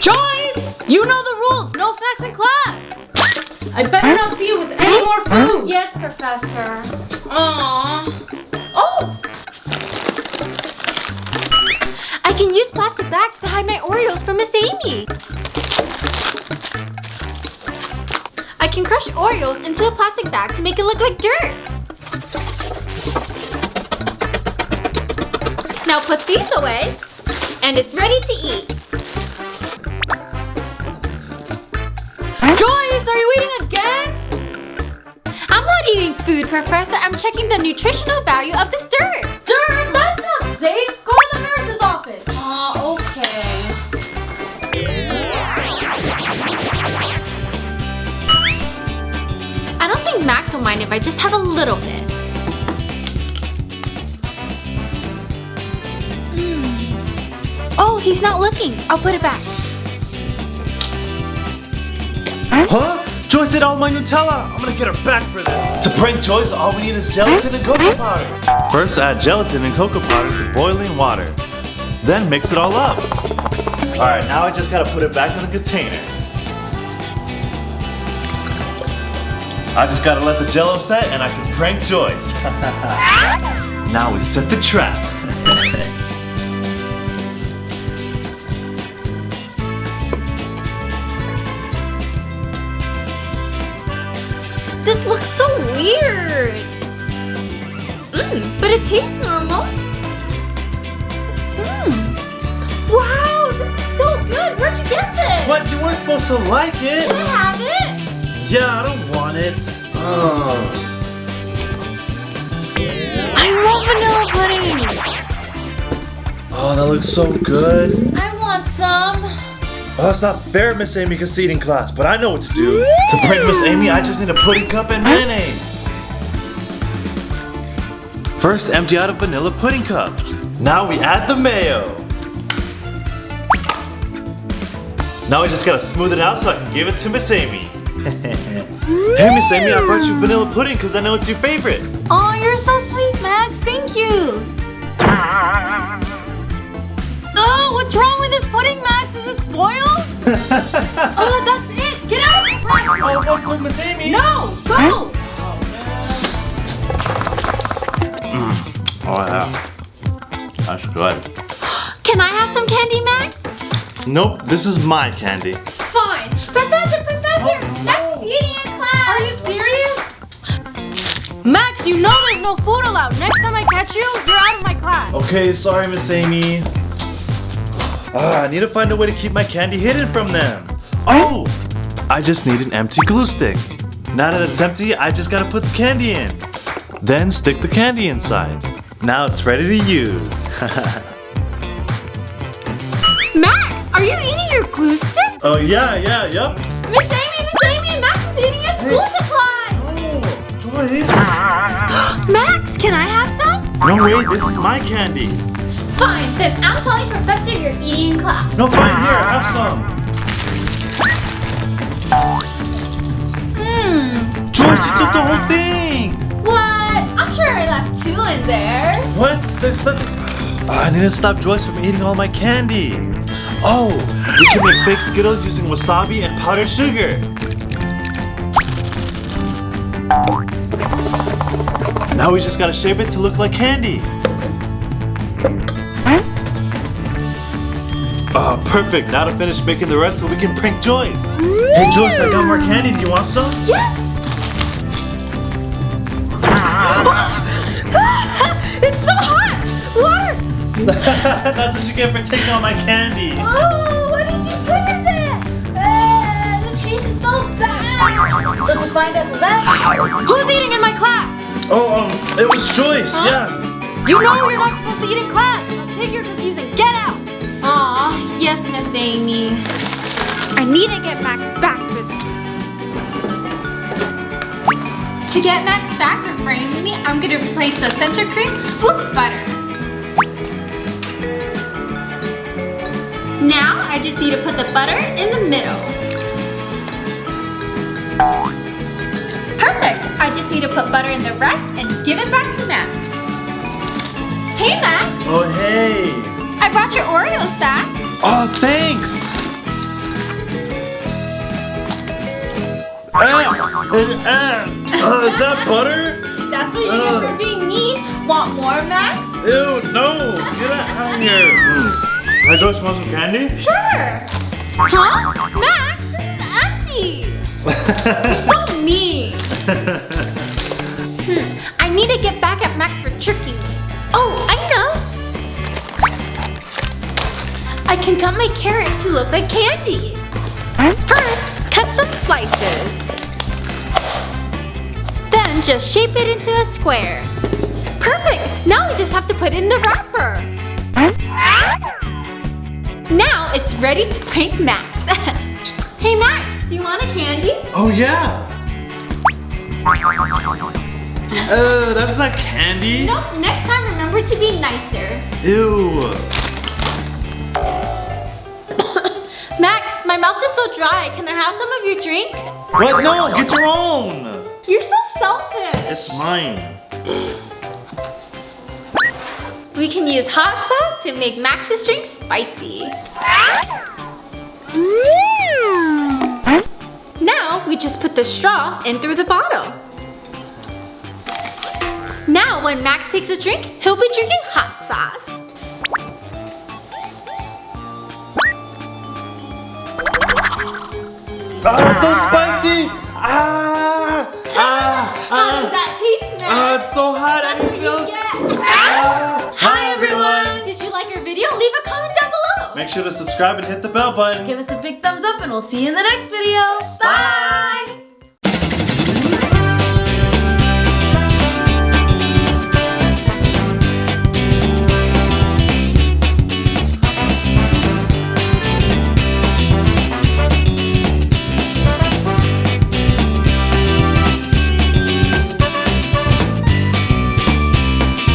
Joyce! You know the rules. No snacks in class. I better not see you with any more food. Yes, Professor. Aww. Oh! I can use plastic bags to hide my Oreos from Miss Amy. I can crush Oreos into a plastic bag to make it look like dirt. Now put these away, and it's ready to eat. Joyce, are you eating again? I'm not eating food, Professor. I'm checking the nutritional value of this dirt. Dirt, that's not safe. Go to the nurse's office. Okay. I don't think Max will mind if I just have a little bit. Oh, he's not looking. I'll put it back. Huh? Joyce ate all my Nutella! I'm gonna get her back for this! To prank Joyce, all we need is gelatin and cocoa powder! First add gelatin and cocoa powder to boiling water. Then mix it all up. Alright, now I just gotta put it back in the container. I just gotta let the jello set and I can prank Joyce. Now we set the trap. This looks so weird. But it tastes normal. Wow, this is so good. Where'd you get this? What? You weren't supposed to like it? Can I have it? Yeah, I don't want it. I love vanilla pudding. Oh, that looks so good. I want some. Oh, that's not fair, Miss Amy can see it in class, but I know what to do. To prank Miss Amy, I just need a pudding cup and mayonnaise. First, empty out a vanilla pudding cup. Now we add the mayo. Now I just gotta smooth it out so I can give it to Miss Amy. Hey, Miss Amy, I brought you vanilla pudding because I know it's your favorite. Oh, you're so sweet, Max. Thank you. Oh, what's wrong with this pudding, Max? Is it spoiled? Oh, that's it. Get out of my front. Oh, look, Miss Amy. No, go. Oh, yeah. That's good. Can I have some candy, Max? Nope, this is my candy. Fine. Professor, Max is eating in class. Are you serious? Max, you know there's no food allowed. Next time I catch you, you're out of my class. Okay, sorry, Miss Amy. I need to find a way to keep my candy hidden from them. Oh! I just need an empty glue stick. Now that it's empty, I just gotta put the candy in. Then stick the candy inside. Now it's ready to use. Max, are you eating your glue stick? Oh, yup. Miss Amy, Max is eating his glue supply. Oh, Joyce. Max, can I have some? No, wait, this is my candy. Fine, then I'm telling Professor you're eating in class. No, fine, here, have some. Joyce, you took the whole thing. What? I'm sure I left 2 in there. What? There's nothing. I need to stop Joyce from eating all my candy. Oh, we can make fake Skittles using wasabi and powdered sugar. Now we just gotta shape it to look like candy. Oh, perfect. Now to finish making the rest so we can prank Joyce. Hey Joyce, I got more candy. Do you want some? Yes. It's so hot. Water. That's what you get for taking all my candy. Oh, what did you put in there? The taste is so bad. So to find out from Max, who's eating in my class? Oh, it was Joyce. Yeah. You know you're not supposed to eat in class. Now take your cookies and get out. Aw, yes, Miss Amy. I need to get Max back for this. To get Max back for framing me, I'm gonna replace the center cream with butter. Now I just need to put the butter in the middle. Perfect! I just need to put butter in the rest and give it back to Max. Hey Max! Oh, hey. I brought your Oreos back. Oh, thanks. Is that butter? That's what you get for being mean. Want more, Max? Ew, no! Get out of here! Can I go smell some candy? Sure. Huh? Max, this is empty. You're so mean. I need to get back at Max for tricking me. Oh, I know. I can cut my carrot to look like candy. First, cut some slices. Then just shape it into a square. Perfect! Now we just have to put it in the wrapper. Now it's ready to prank Max. Hey Max, do you want a candy? Oh yeah! That's not candy. Nope, next time remember to be nicer. Ew. Max, my mouth is so dry. Can I have some of your drink? What? No, get your own. You're so selfish. It's mine. We can use hot sauce to make Max's drink spicy. Now we just put the straw in through the bottle. Now when Max takes a drink, he'll be drinking hot sauce. Oh, it's so spicy! How does that taste, Max? It's so hot. That's what you get. Hi everyone! Did you like our video? Leave a comment down below. Make sure to subscribe and hit the bell button. Give us a big thumbs up and we'll see you in the next video. Bye!